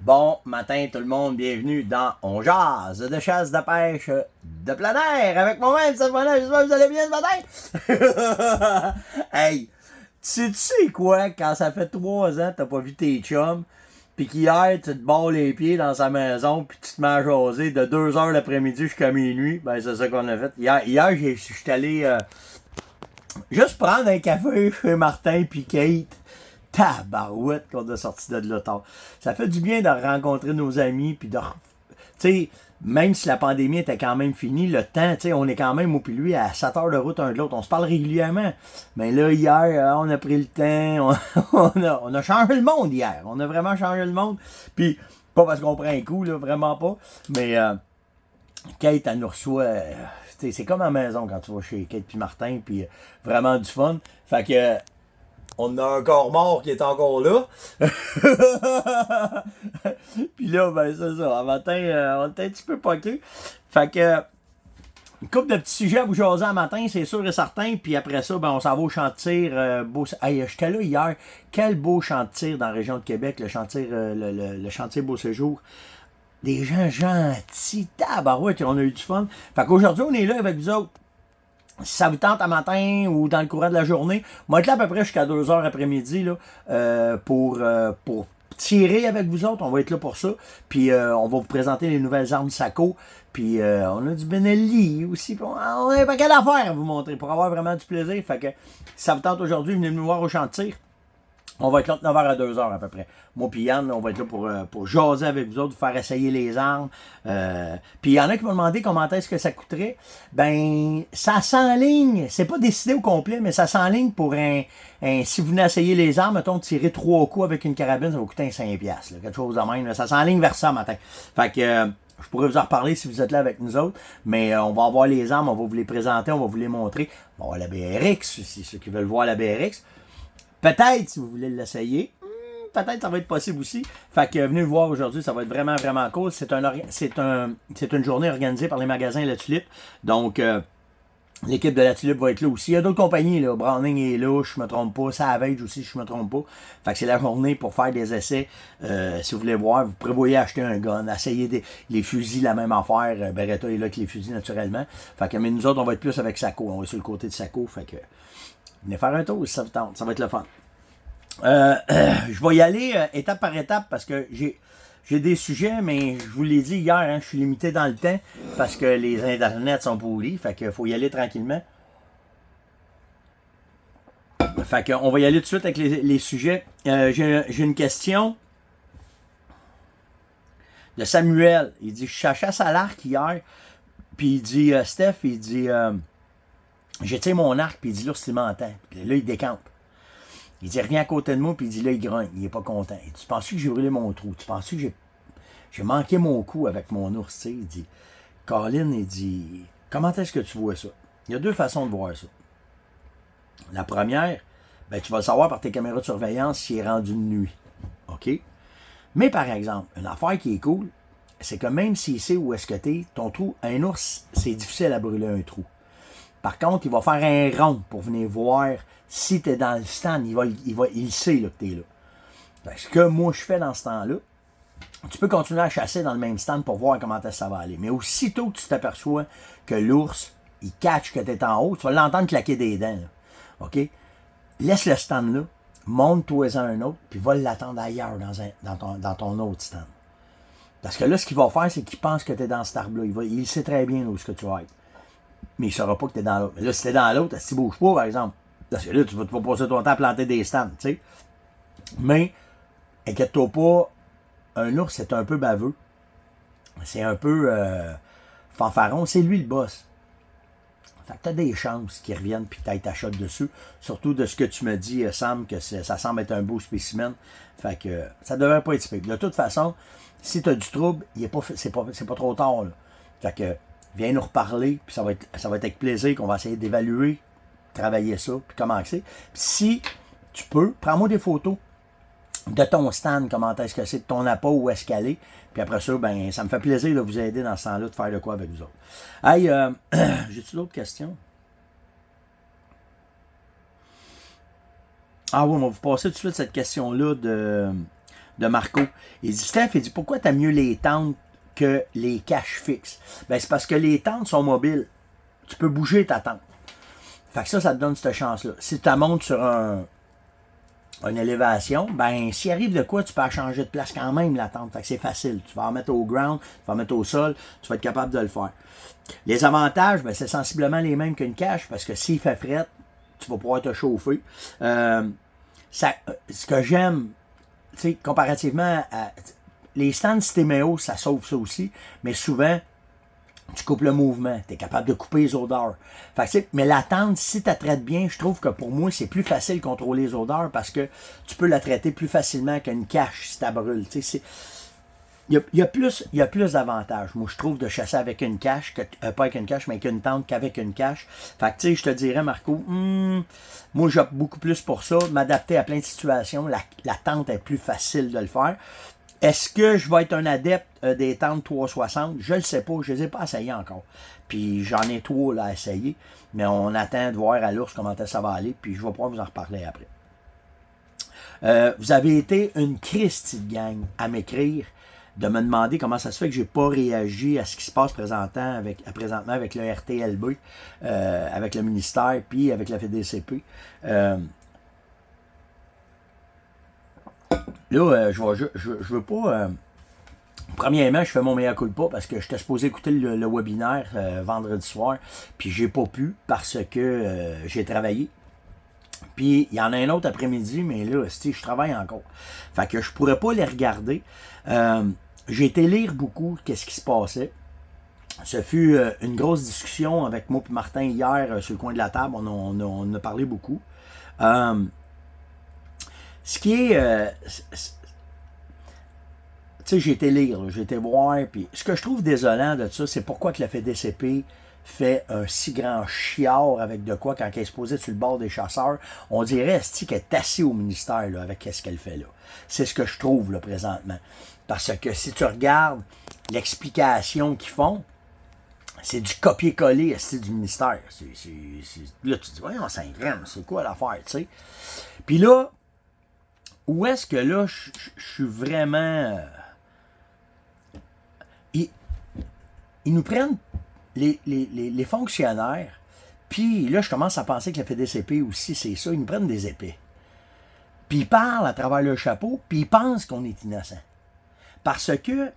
Bon matin tout le monde, bienvenue dans On jase de chasse, de pêche, de plein air avec moi-même cette fois-là, j'espère que vous allez bien ce matin. Hey, tu sais quoi, quand ça fait 3 ans que t'as pas vu tes chums, pis qu'hier tu te barres les pieds dans sa maison pis tu te mets à jaser de 2 heures l'après-midi jusqu'à minuit, ben c'est ça qu'on a fait. Hier je suis allé juste prendre un café chez Martin pis Kate. Tabarouette qu'on a sorti de là tard. Ça fait du bien de rencontrer nos amis, puis de... Tu sais, même si la pandémie était quand même finie, le temps, tu sais, on est quand même, moi puis lui, à 7 heures de route un de l'autre. On se parle régulièrement. Mais là, hier, on a pris le temps, on a changé le monde hier. On a vraiment changé le monde. Puis, pas parce qu'on prend un coup, là, vraiment pas. Mais Kate, elle nous reçoit... c'est comme à la maison quand tu vas chez Kate puis Martin, puis vraiment du fun. Fait que on a un corps mort qui est encore là. Puis là, ben c'est ça. Un matin, on était un petit peu poqué. Fait que, une couple de petits sujets à vous jaser un matin, c'est sûr et certain. Puis après ça, ben on s'en va au champ de tir. Hey, j'étais là hier. Quel beau champ de tir dans la région de Québec, le champ de tir, le chantier Beau Séjour. Des gens gentils, tabarouette, on a eu du fun. Fait qu'aujourd'hui, on est là avec vous autres. Si ça vous tente à matin ou dans le courant de la journée, moi être là à peu près jusqu'à 2 heures après-midi là, pour tirer avec vous autres. On va être là pour ça. Puis on va vous présenter les nouvelles armes Saco. Puis on a du Benelli aussi. On a pas quelle affaire à vous montrer pour avoir vraiment du plaisir. Fait que si ça vous tente aujourd'hui, venez nous voir au champ de tir. On va être là de 9h à 2h à peu près. Moi puis Yann, on va être là pour jaser avec vous autres, vous faire essayer les armes. Puis il y en a qui m'ont demandé comment est-ce que ça coûterait. Ben, ça s'enligne. C'est pas décidé au complet, mais ça s'enligne pour si vous venez essayer les armes, mettons, tirer 3 coups avec une carabine, ça va coûter un 5$. Là, quelque chose de même. Là. Ça s'enligne vers ça matin. Fait que je pourrais vous en reparler si vous êtes là avec nous autres, mais on va avoir les armes, on va vous les présenter, on va vous les montrer. On va avoir la BRX, si ceux qui veulent voir la BRX. Peut-être, si vous voulez l'essayer, peut-être ça va être possible aussi. Fait que venez le voir aujourd'hui, ça va être vraiment, vraiment cool. C'est une journée organisée par les magasins La Tulipe. Donc, l'équipe de La Tulipe va être là aussi. Il y a d'autres compagnies, là. Browning est là, je me trompe pas. Savage aussi, je me trompe pas. Fait que c'est la journée pour faire des essais. Si vous voulez voir, vous prévoyez acheter un gun, essayer les fusils, la même affaire. Beretta est là avec les fusils, naturellement. Fait que, mais nous autres, on va être plus avec Saco. On va être sur le côté de Saco. Fait que, venez faire un tour si ça vous tente. Ça va être le fun. Je vais y aller étape par étape parce que j'ai des sujets, mais je vous l'ai dit hier, hein, je suis limité dans le temps parce que les internets sont pourris, fait qu'il faut y aller tranquillement. Fait qu'on va y aller tout de suite avec les sujets. J'ai une question de Samuel. Il dit, je chasse à l'arc hier, puis il dit, Steph, il dit, j'ai tiré mon arc, puis il dit, là, c'est mentant. Puis là, il décampe. Il dit, reviens à côté de moi, puis il dit, là, il grogne, il est pas content. Il dit, tu penses que j'ai brûlé mon trou? Tu penses que j'ai manqué mon coup avec mon ours? Tu sais? Il dit, Colin, il dit, comment est-ce que tu vois ça? Il y a 2 façons de voir ça. La première, ben, tu vas le savoir par tes caméras de surveillance s'il est rendu de nuit. OK? Mais par exemple, une affaire qui est cool, c'est que même s'il sait où est-ce que t'es, ton trou, un ours, c'est difficile à brûler un trou. Par contre, il va faire un rond pour venir voir si tu es dans le stand. Il sait là, que tu es là. Ce que moi je fais dans ce temps-là, tu peux continuer à chasser dans le même stand pour voir comment ça va aller. Mais aussitôt que tu t'aperçois que l'ours, il catch que tu es en haut, tu vas l'entendre claquer des dents. Là. OK? Laisse le stand là, monte-toi-en un autre, puis va l'attendre ailleurs dans ton autre stand. Parce que là, ce qu'il va faire, c'est qu'il pense que tu es dans cet arbre-là. Il sait très bien où ce que tu vas être. Mais il ne saura pas que tu es dans l'autre. Mais là, si tu es dans l'autre, si tu ne bouges pas, par exemple, parce que là, tu vas passer ton temps à planter des stands, tu sais. Mais, inquiète-toi pas, un ours, c'est un peu baveux. C'est un peu fanfaron. C'est lui le boss. Fait que tu as des chances qu'il revienne et que tu ailles ta shot dessus. Surtout de ce que tu me dis, Sam, que ça semble être un beau spécimen. Fait que ça devrait pas être typique. De toute façon, si tu as du trouble, c'est pas trop tard. Là. Fait que viens nous reparler, puis ça va être avec plaisir qu'on va essayer d'évaluer, travailler ça, puis commencer. Puis si tu peux, prends-moi des photos de ton stand, comment est-ce que c'est, de ton appât, où est-ce qu'elle est. Puis après ça, ben, ça me fait plaisir de vous aider dans ce temps-là, de faire de quoi avec vous autres. Hey, j'ai-tu d'autres questions? Ah oui, on va vous passer tout de suite cette question-là de Marco. Il dit, Steph, il dit, pourquoi t'as mieux les tentes que les caches fixes? Ben, c'est parce que les tentes sont mobiles. Tu peux bouger ta tente. Fait que ça te donne cette chance-là. Si tu la montes sur une élévation, ben, s'il arrive de quoi, tu peux changer de place quand même, la tente. Fait que c'est facile. Tu vas en mettre au ground, tu vas en mettre au sol, tu vas être capable de le faire. Les avantages, ben, c'est sensiblement les mêmes qu'une cache, parce que s'il fait fret, tu vas pouvoir te chauffer. Ce que j'aime, tu sais, comparativement à les stands Stéméo, ça sauve ça aussi, mais souvent, tu coupes le mouvement, tu es capable de couper les odeurs. Fait que, mais la tente, si tu la traites bien, je trouve que pour moi, c'est plus facile de contrôler les odeurs parce que tu peux la traiter plus facilement qu'une cache si tu brûle. Il y a plus d'avantages, moi, je trouve, de chasser avec une cache, pas avec une cache, mais avec une tente qu'avec une cache. Fait que, tu sais, je te dirais, Marco, moi, j'opte beaucoup plus pour ça, m'adapter à plein de situations. La tente est plus facile de le faire. Est-ce que je vais être un adepte des tentes 360? Je le sais pas, je les ai pas essayées encore. Puis j'en ai 3 là, à essayer, mais on attend de voir à l'ours comment ça va aller, puis je vais pouvoir vous en reparler après. Vous avez été une Christie de gang à m'écrire, de me demander comment ça se fait que j'ai pas réagi à ce qui se passe présentement avec le RTLB, avec le ministère, puis avec la FDCP. Là, je veux pas... premièrement, je fais mon mea culpa parce que j'étais supposé écouter le webinaire vendredi soir, puis j'ai pas pu parce que j'ai travaillé. Puis il y en a un autre après-midi, mais là, je travaille encore. Fait que je pourrais pas les regarder. J'ai été lire beaucoup qu'est-ce qui se passait. Ce fut une grosse discussion avec moi et Martin hier sur le coin de la table. On a parlé beaucoup. Ce qui est... tu sais, j'ai été lire, j'ai été voir, puis ce que je trouve désolant de ça, c'est pourquoi que la FDCP fait un si grand chiard avec de quoi quand elle est supposée sur le bord des chasseurs. On dirait qu'elle est assise au ministère là, avec ce qu'elle fait là. C'est ce que je trouve là, présentement. Parce que si tu regardes l'explication qu'ils font, c'est du copier-coller du ministère. Là, tu te dis, voyons, c'est graine, c'est quoi l'affaire, tu sais? Puis là, où est-ce que là, je suis vraiment... Ils nous prennent les fonctionnaires, puis là, je commence à penser que la FDCP aussi, c'est ça, ils nous prennent des épées. Puis ils parlent à travers leur chapeau, puis ils pensent qu'on est innocent. Parce que,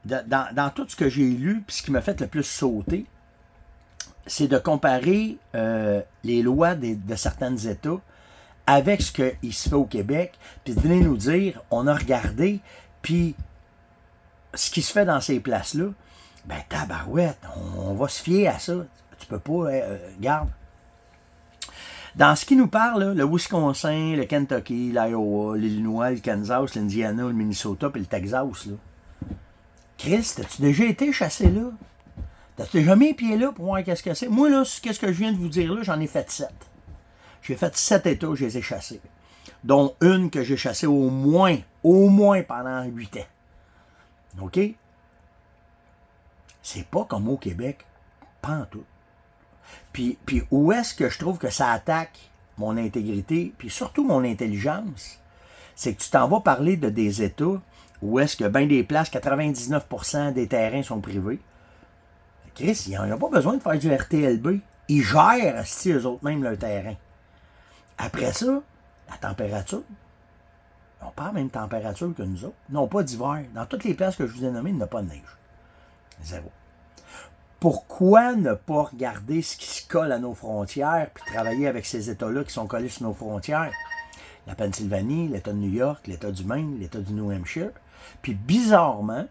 dans tout ce que j'ai lu, puis ce qui m'a fait le plus sauter, c'est de comparer les lois de certains États avec ce qui se fait au Québec, puis de venir nous dire, on a regardé, puis ce qui se fait dans ces places-là, ben tabarouette, on va se fier à ça. Tu peux pas, regarde. Dans ce qui nous parle, là, le Wisconsin, le Kentucky, l'Iowa, l'Illinois, le Kansas, l'Indiana, le Minnesota, puis le Texas, là. Chris, as-tu déjà été chassé là? T'as-tu déjà mis les pieds là pour voir qu'est-ce que c'est? Moi, là, qu'est-ce que je viens de vous dire là, j'en ai fait 7. J'ai fait 7 États, je les ai chassés. Dont une que j'ai chassée au moins pendant 8 ans. OK? C'est pas comme au Québec. Pas en tout. Puis où est-ce que je trouve que ça attaque mon intégrité, puis surtout mon intelligence, c'est que tu t'en vas parler de des États où est-ce que bien des places, 99% des terrains sont privés. Chris, ils n'ont pas besoin de faire du RTLB. Ils gèrent, eux autres même, leur terrain. Après ça, la température, ils n'ont pas la même température que nous autres. Ils n'ont pas d'hiver. Dans toutes les places que je vous ai nommées, il n'y a pas de neige. Zéro. Pourquoi ne pas regarder ce qui se colle à nos frontières puis travailler avec ces États-là qui sont collés sur nos frontières? La Pennsylvanie, l'État de New York, l'État du Maine, l'État du New Hampshire. Puis bizarrement,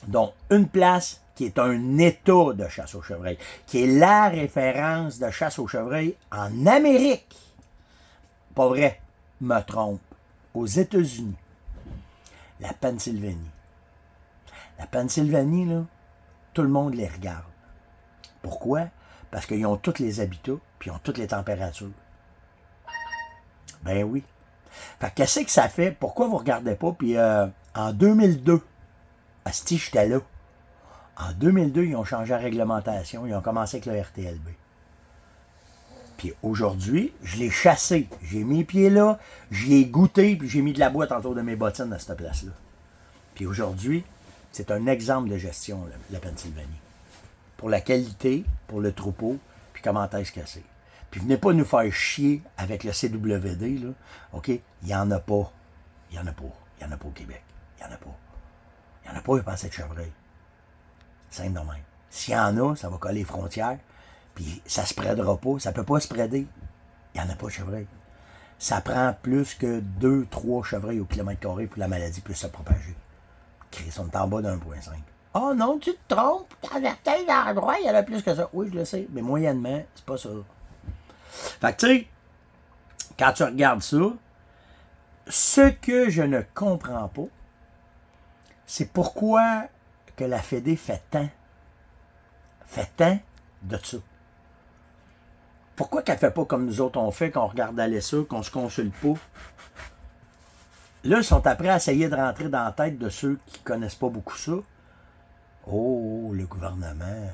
dont une place qui est un État de chasse au chevreuil, qui est la référence de chasse au chevreuil en Amérique. Pas vrai, me trompe. Aux États-Unis. La Pennsylvanie. La Pennsylvanie, là, tout le monde les regarde. Pourquoi? Parce qu'ils ont tous les habitats, puis ils ont toutes les températures. Ben oui. Fait que qu'est-ce que ça fait? Pourquoi vous ne regardez pas? Puis en 2002, asti, j'étais là. En 2002, ils ont changé la réglementation. Ils ont commencé avec le RTLB. Puis aujourd'hui, je l'ai chassé. J'ai mis les pieds là, j'y ai goûté, puis j'ai mis de la boîte autour de mes bottines à cette place-là. Puis aujourd'hui, c'est un exemple de gestion, la Pennsylvanie. Pour la qualité, pour le troupeau, puis comment est-ce que c'est. Puis venez pas nous faire chier avec le CWD, là. OK? Il n'y en a pas. Il n'y en a pas. Il n'y en a pas au Québec. Il n'y en a pas. Il n'y en a pas, il pense être chevreuil. Simple de même. S'il y en a, ça va coller les frontières, puis ça ne se spreadera pas. Ça ne peut pas se spreader. Il n'y en a pas de chevreuil. Ça prend plus que 2-3 chevreuils au kilomètre carré pour que la maladie puisse se propager. Ils sont en bas de 1,5. Oh non, tu te trompes. Dans tel endroit, il y en a plus que ça. Oui, je le sais, mais moyennement, c'est pas ça. Fait que tu sais, quand tu regardes ça, ce que je ne comprends pas, c'est pourquoi que la Fédé fait tant de ça. Pourquoi qu'elle ne fait pas comme nous autres on fait, qu'on regarde aller ça, qu'on se consulte pas? Là, ils sont après à essayer de rentrer dans la tête de ceux qui ne connaissent pas beaucoup ça. Oh, le gouvernement.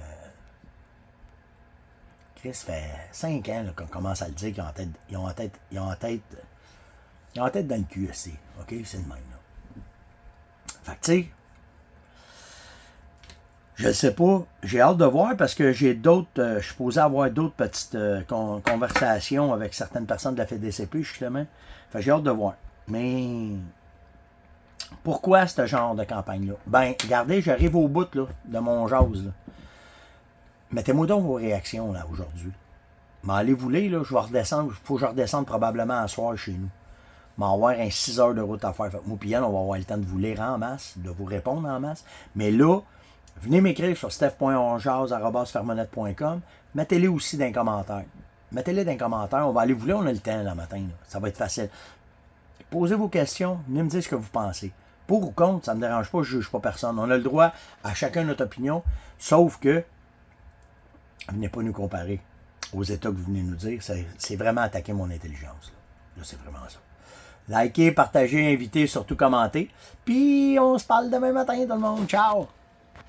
Chris, ça fait 5 ans qu'on commence à le dire qu'ils ont la tête dans le cul aussi. OK? C'est le même. Là. Fait que, tu sais, je ne sais pas. J'ai hâte de voir parce que j'ai d'autres. Je suis supposé avoir d'autres petites conversations avec certaines personnes de la FDCP, justement. Fait que j'ai hâte de voir. Mais pourquoi ce genre de campagne-là? Ben, regardez, j'arrive au bout là, de mon jase. Là. Mettez-moi donc vos réactions là aujourd'hui. Mais allez-vous-les, là, je vais redescendre. Il faut que je redescende probablement à soir chez nous. M'en avoir un 6 heures de route à faire. Fait que moi et Yann, on va avoir le temps de vous lire en masse, de vous répondre en masse. Mais là, venez m'écrire sur steph.onjaz@fermonette.com. Mettez-les aussi dans les commentaires. Mettez-les dans les commentaires. On va aller vous lire, on a le temps le matin. Là. Ça va être facile. Posez vos questions, venez me dire ce que vous pensez. Pour ou contre, ça ne me dérange pas, je ne juge pas personne. On a le droit à chacun notre opinion, sauf que venez pas nous comparer aux états que vous venez nous dire. C'est vraiment attaquer mon intelligence. Là, c'est vraiment ça. Likez, partagez, invitez, surtout commentez. Puis on se parle demain matin tout le monde. Ciao!